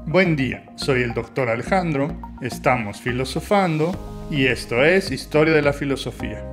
Buen día, soy el Dr. Alejandro, estamos filosofando y esto es Historia de la Filosofía.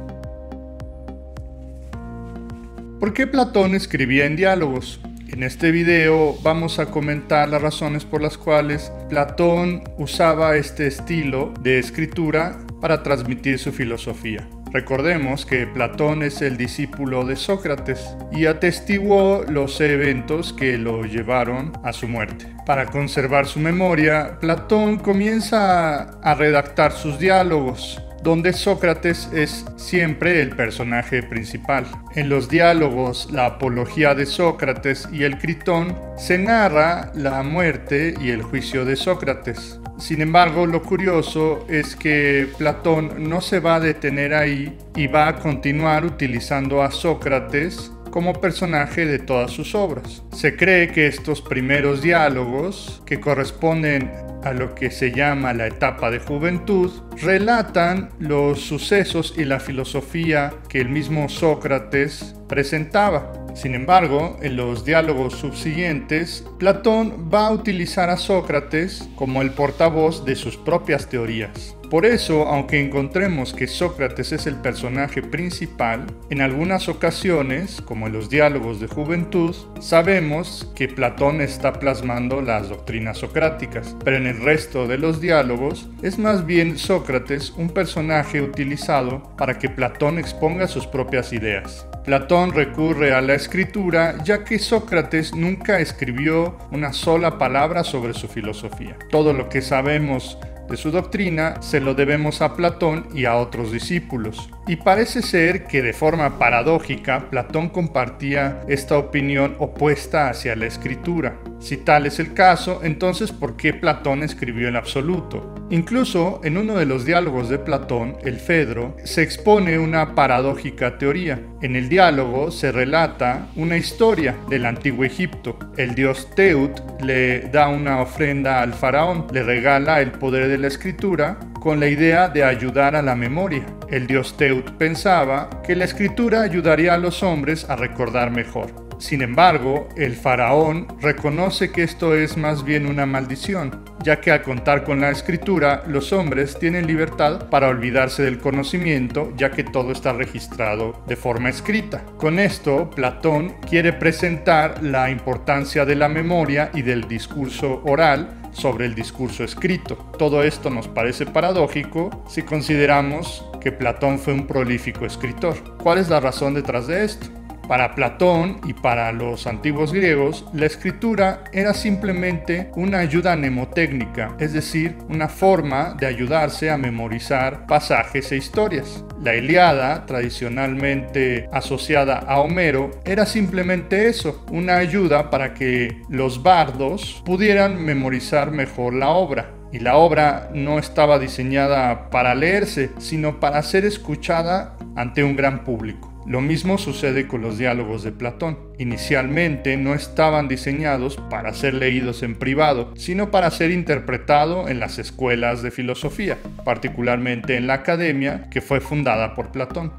¿Por qué Platón escribía en diálogos? En este video vamos a comentar las razones por las cuales Platón usaba este estilo de escritura para transmitir su filosofía. Recordemos que Platón es el discípulo de Sócrates y atestiguó los eventos que lo llevaron a su muerte. Para conservar su memoria, Platón comienza a redactar sus diálogos, donde Sócrates es siempre el personaje principal. En los diálogos, la apología de Sócrates y el Critón, se narra la muerte y el juicio de Sócrates. Sin embargo, lo curioso es que Platón no se va a detener ahí y va a continuar utilizando a Sócrates como personaje de todas sus obras. Se cree que estos primeros diálogos, que corresponden a lo que se llama la etapa de juventud, relatan los sucesos y la filosofía que el mismo Sócrates presentaba. Sin embargo, en los diálogos subsiguientes, Platón va a utilizar a Sócrates como el portavoz de sus propias teorías. Por eso, aunque encontremos que Sócrates es el personaje principal, en algunas ocasiones, como en los diálogos de juventud, sabemos que Platón está plasmando las doctrinas socráticas, pero en el resto de los diálogos es más bien Sócrates un personaje utilizado para que Platón exponga sus propias ideas. Platón recurre a la escritura ya que Sócrates nunca escribió una sola palabra sobre su filosofía. Todo lo que sabemos de su doctrina se lo debemos a Platón y a otros discípulos. Y parece ser que de forma paradójica Platón compartía esta opinión opuesta hacia la escritura. Si tal es el caso, entonces ¿por qué Platón escribió el absoluto? Incluso en uno de los diálogos de Platón, el Fedro, se expone una paradójica teoría. En el diálogo se relata una historia del antiguo Egipto. El dios Teut le da una ofrenda al faraón, le regala el poder de la escritura con la idea de ayudar a la memoria. El dios Teut pensaba que la escritura ayudaría a los hombres a recordar mejor. Sin embargo, el faraón reconoce que esto es más bien una maldición, ya que al contar con la escritura, los hombres tienen libertad para olvidarse del conocimiento, ya que todo está registrado de forma escrita. Con esto, Platón quiere presentar la importancia de la memoria y del discurso oral sobre el discurso escrito. Todo esto nos parece paradójico si consideramos que Platón fue un prolífico escritor. ¿Cuál es la razón detrás de esto? Para Platón y para los antiguos griegos, la escritura era simplemente una ayuda mnemotécnica, es decir, una forma de ayudarse a memorizar pasajes e historias. La Ilíada, tradicionalmente asociada a Homero, era simplemente eso, una ayuda para que los bardos pudieran memorizar mejor la obra. Y la obra no estaba diseñada para leerse, sino para ser escuchada ante un gran público. Lo mismo sucede con los diálogos de Platón. Inicialmente no estaban diseñados para ser leídos en privado, sino para ser interpretado en las escuelas de filosofía, particularmente en la academia que fue fundada por Platón.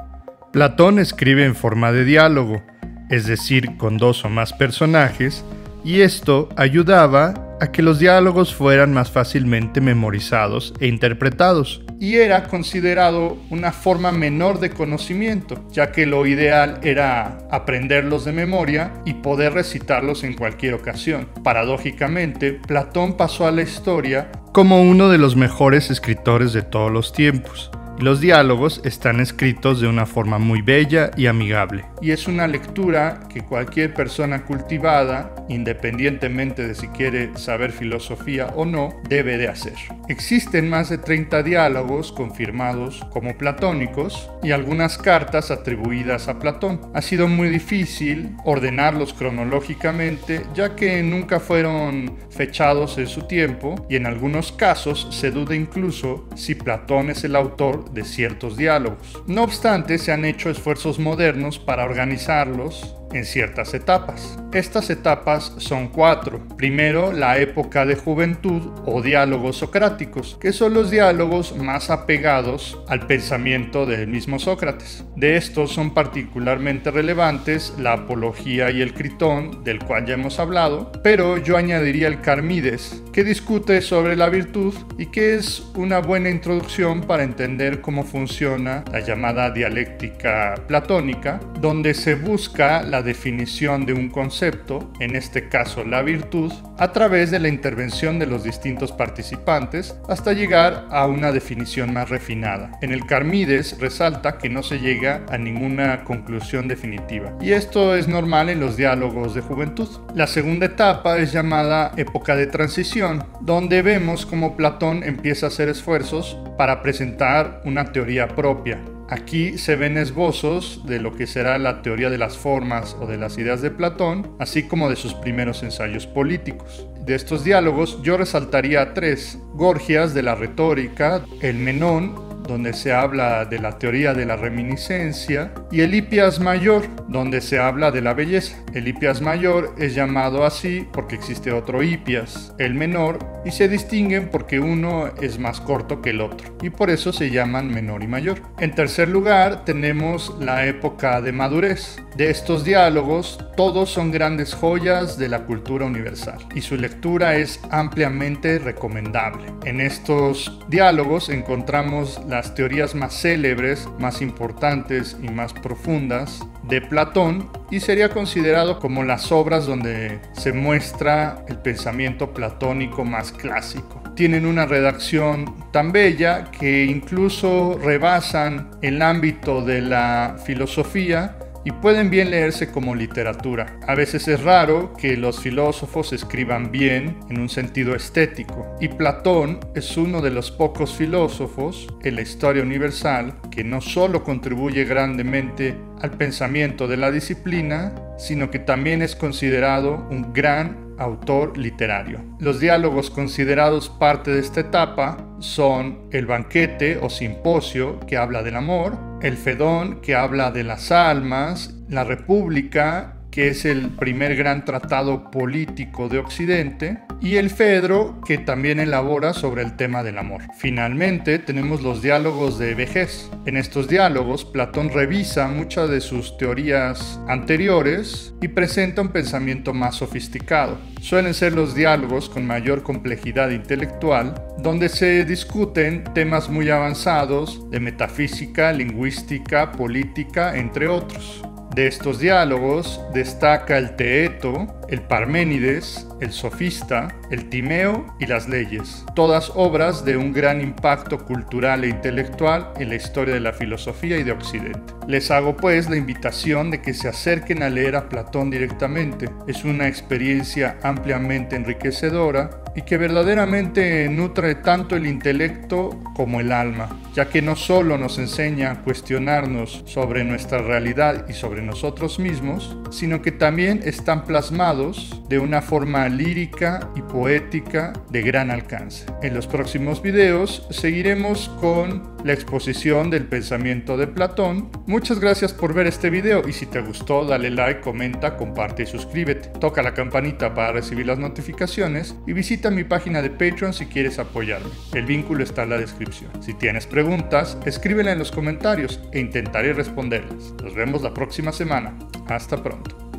Platón escribe en forma de diálogo, es decir, con dos o más personajes, y esto ayudaba a que los diálogos fueran más fácilmente memorizados e interpretados, y era considerado una forma menor de conocimiento, ya que lo ideal era aprenderlos de memoria y poder recitarlos en cualquier ocasión. Paradójicamente, Platón pasó a la historia como uno de los mejores escritores de todos los tiempos. Los diálogos están escritos de una forma muy bella y amigable, y es una lectura que cualquier persona cultivada, independientemente de si quiere saber filosofía o no, debe de hacer. Existen más de 30 diálogos confirmados como platónicos y algunas cartas atribuidas a Platón. Ha sido muy difícil ordenarlos cronológicamente, ya que nunca fueron fechados en su tiempo, y en algunos casos se duda incluso si Platón es el autor de ciertos diálogos. No obstante, se han hecho esfuerzos modernos para organizarlos en ciertas etapas. Estas etapas son 4. Primero, la época de juventud o diálogos socráticos, que son los diálogos más apegados al pensamiento del mismo Sócrates. De estos son particularmente relevantes la Apología y el Critón, del cual ya hemos hablado, pero yo añadiría el Carmides, que discute sobre la virtud y que es una buena introducción para entender cómo funciona la llamada dialéctica platónica, donde se busca la definición de un concepto, en este caso la virtud, a través de la intervención de los distintos participantes hasta llegar a una definición más refinada. En el Carmides resalta que no se llega a ninguna conclusión definitiva, y esto es normal en los diálogos de juventud. La segunda etapa es llamada época de transición, donde vemos cómo Platón empieza a hacer esfuerzos para presentar una teoría propia. Aquí se ven esbozos de lo que será la teoría de las formas o de las ideas de Platón, así como de sus primeros ensayos políticos. De estos diálogos yo resaltaría 3: Gorgias de la retórica, el Menón, donde se habla de la teoría de la reminiscencia, y el Hipias Mayor, donde se habla de la belleza. El Hipias Mayor es llamado así porque existe otro Hipias, el Menor, y se distinguen porque uno es más corto que el otro, y por eso se llaman Menor y Mayor. En tercer lugar tenemos la época de madurez. De estos diálogos, todos son grandes joyas de la cultura universal, y su lectura es ampliamente recomendable. En estos diálogos encontramos las teorías más célebres, más importantes y más profundas de Platón, y sería considerado como las obras donde se muestra el pensamiento platónico más clásico. Tienen una redacción tan bella que incluso rebasan el ámbito de la filosofía y pueden bien leerse como literatura. A veces es raro que los filósofos escriban bien en un sentido estético, y Platón es uno de los pocos filósofos en la historia universal que no solo contribuye grandemente al pensamiento de la disciplina, sino que también es considerado un gran autor literario. Los diálogos considerados parte de esta etapa son el Banquete o Simposio, que habla del amor, el Fedón, que habla de las almas, la República, que es el primer gran tratado político de Occidente, y el Fedro, que también elabora sobre el tema del amor. Finalmente tenemos los diálogos de vejez. En estos diálogos, Platón revisa muchas de sus teorías anteriores y presenta un pensamiento más sofisticado. Suelen ser los diálogos con mayor complejidad intelectual, donde se discuten temas muy avanzados de metafísica, lingüística, política, entre otros. De estos diálogos destaca el Teeto, el Parménides, el Sofista, el Timeo y las Leyes, todas obras de un gran impacto cultural e intelectual en la historia de la filosofía y de Occidente. Les hago pues la invitación de que se acerquen a leer a Platón directamente. Es una experiencia ampliamente enriquecedora y que verdaderamente nutre tanto el intelecto como el alma, ya que no solo nos enseña a cuestionarnos sobre nuestra realidad y sobre nosotros mismos, sino que también están plasmados de una forma lírica y poética de gran alcance. En los próximos videos seguiremos con la exposición del pensamiento de Platón. Muchas gracias por ver este video, y si te gustó dale like, comenta, comparte y suscríbete. Toca la campanita para recibir las notificaciones y visita mi página de Patreon si quieres apoyarme. El vínculo está en la descripción. Si tienes preguntas, escríbela en los comentarios e intentaré responderlas. Nos vemos la próxima semana. Hasta pronto.